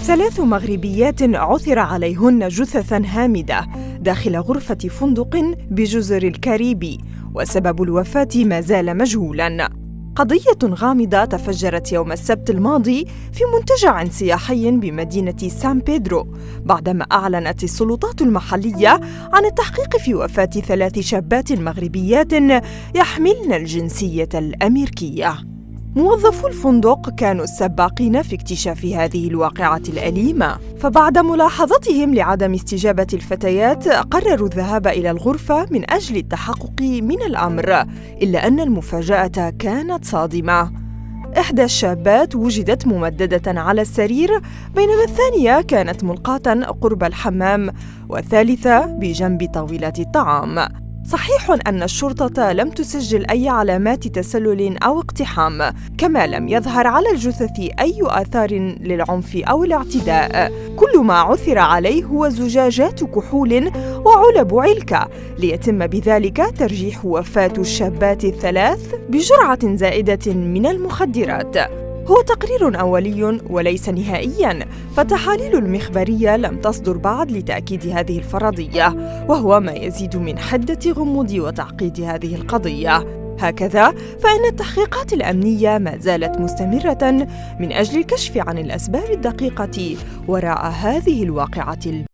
3 مغربيات عثر عليهن جثثاً هامدة داخل غرفة فندق بجزر الكاريبي، وسبب الوفاة ما زال مجهولاً. قضية غامضة تفجرت يوم السبت الماضي في منتجع سياحي بمدينة سان بيدرو، بعدما أعلنت السلطات المحلية عن التحقيق في وفاة 3 شابات مغربيات يحملن الجنسية الأمريكية. موظفو الفندق كانوا السباقين في اكتشاف هذه الواقعة الأليمة، فبعد ملاحظتهم لعدم استجابة الفتيات قرروا الذهاب إلى الغرفة من أجل التحقق من الأمر، إلا أن المفاجأة كانت صادمة. إحدى الشابات وجدت ممددة على السرير، بينما الثانية كانت ملقاة قرب الحمام، والثالثة بجنب طاولة الطعام. صحيح أن الشرطة لم تسجل أي علامات تسلل أو اقتحام، كما لم يظهر على الجثث أي آثار للعنف أو الاعتداء. كل ما عثر عليه هو زجاجات كحول وعلب علكة، ليتم بذلك ترجيح وفاة الشابات الثلاث بجرعة زائدة من المخدرات. هو تقرير أولي وليس نهائياً، فالتحاليل المخبرية لم تصدر بعد لتأكيد هذه الفرضية، وهو ما يزيد من حدة غموض وتعقيد هذه القضية. هكذا فإن التحقيقات الأمنية ما زالت مستمرة من أجل الكشف عن الأسباب الدقيقة وراء هذه الواقعة